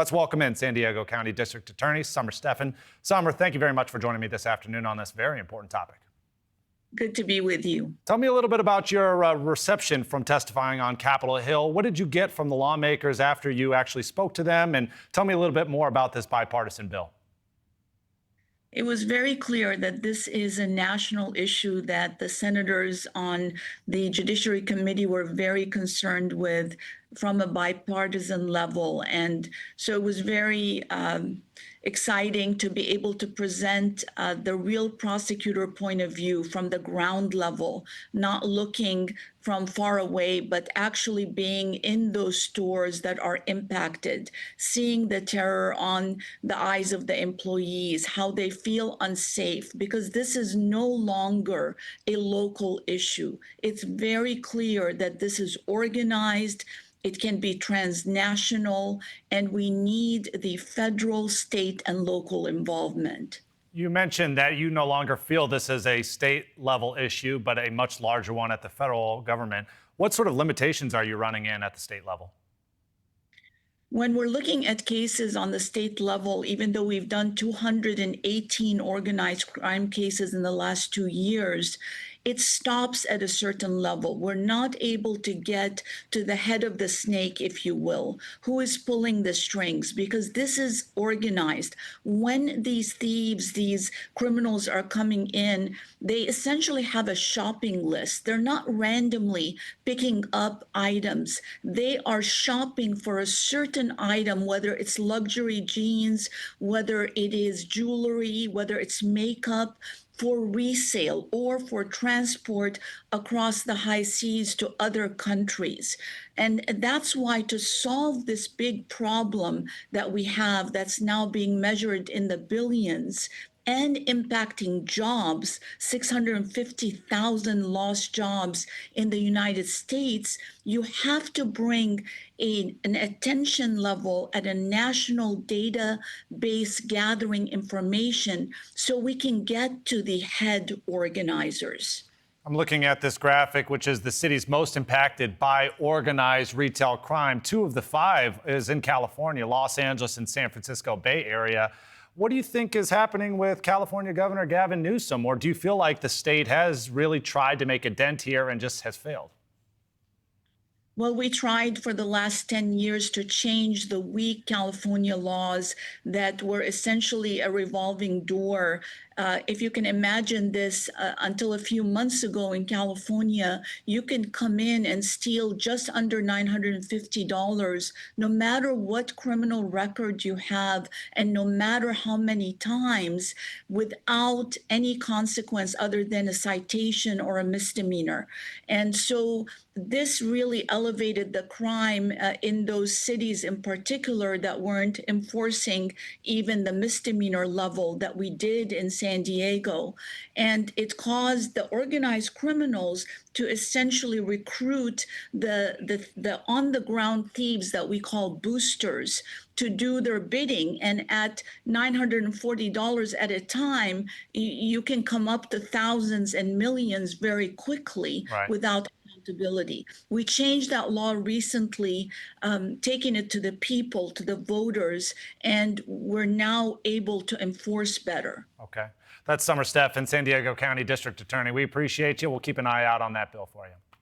Let's welcome in San Diego County District Attorney Summer Stephan. Summer, thank you very much for joining me this afternoon on this very important topic. Good to be with you. Tell me a little bit about your reception from testifying on Capitol Hill. What did you get from the lawmakers after you actually spoke to them? And tell me a little bit more about this bipartisan bill. It was very clear that this is a national issue that the senators on the Judiciary Committee were very concerned with from a bipartisan level. And so it was very exciting to be able to present the real prosecutor point of view from the ground level, not looking from far away, but actually being in those stores that are impacted, seeing the terror on the eyes of the employees, how they feel unsafe, because this is no longer a local issue. It's very clear that this is organized. It can be transnational, and we need the federal, state, and local involvement. You mentioned that you no longer feel this is a state-level issue, but a much larger one at the federal government. What sort of limitations are you running in at the state level? When we're looking at cases on the state level, even though we've done 218 organized crime cases in the last 2 years, it stops at a certain level. We're not able to get to the head of the snake, if you will, who is pulling the strings, because this is organized. When these thieves, these criminals are coming in, they essentially have a shopping list. They're not randomly picking up items. They are shopping for a certain item, whether it's luxury jeans, whether it is jewelry, whether it's makeup, for resale or for transport across the high seas to other countries. And that's why, to solve this big problem that we have that's now being measured in the billions and impacting jobs, 650,000 lost jobs in the United States, you have to bring an attention level at a national database gathering information so we can get to the head organizers. I'm looking at this graphic, which is the cities most impacted by organized retail crime. 2 of the 5 is in California, Los Angeles and San Francisco Bay Area. What do you think is happening with California Governor Gavin Newsom? Or do you feel like the state has really tried to make a dent here and just has failed? Well, we tried for the last 10 years to change the weak California laws that were essentially a revolving door. If you can imagine this, until a few months ago in California, you can come in and steal just under $950, no matter what criminal record you have, and no matter how many times, without any consequence other than a citation or a misdemeanor. And so this really elevated the crime in those cities in particular that weren't enforcing even the misdemeanor level that we did in San Diego. And it caused the organized criminals to essentially recruit the on-the-ground thieves that we call boosters to do their bidding. And at $940 at a time, you can come up to thousands and millions very quickly, right, without accountability. We changed that law recently, taking it to the people, to the voters, and we're now able to enforce better. Okay. That's Summer Stephan, San Diego County District Attorney. We appreciate you. We'll keep an eye out on that bill for you.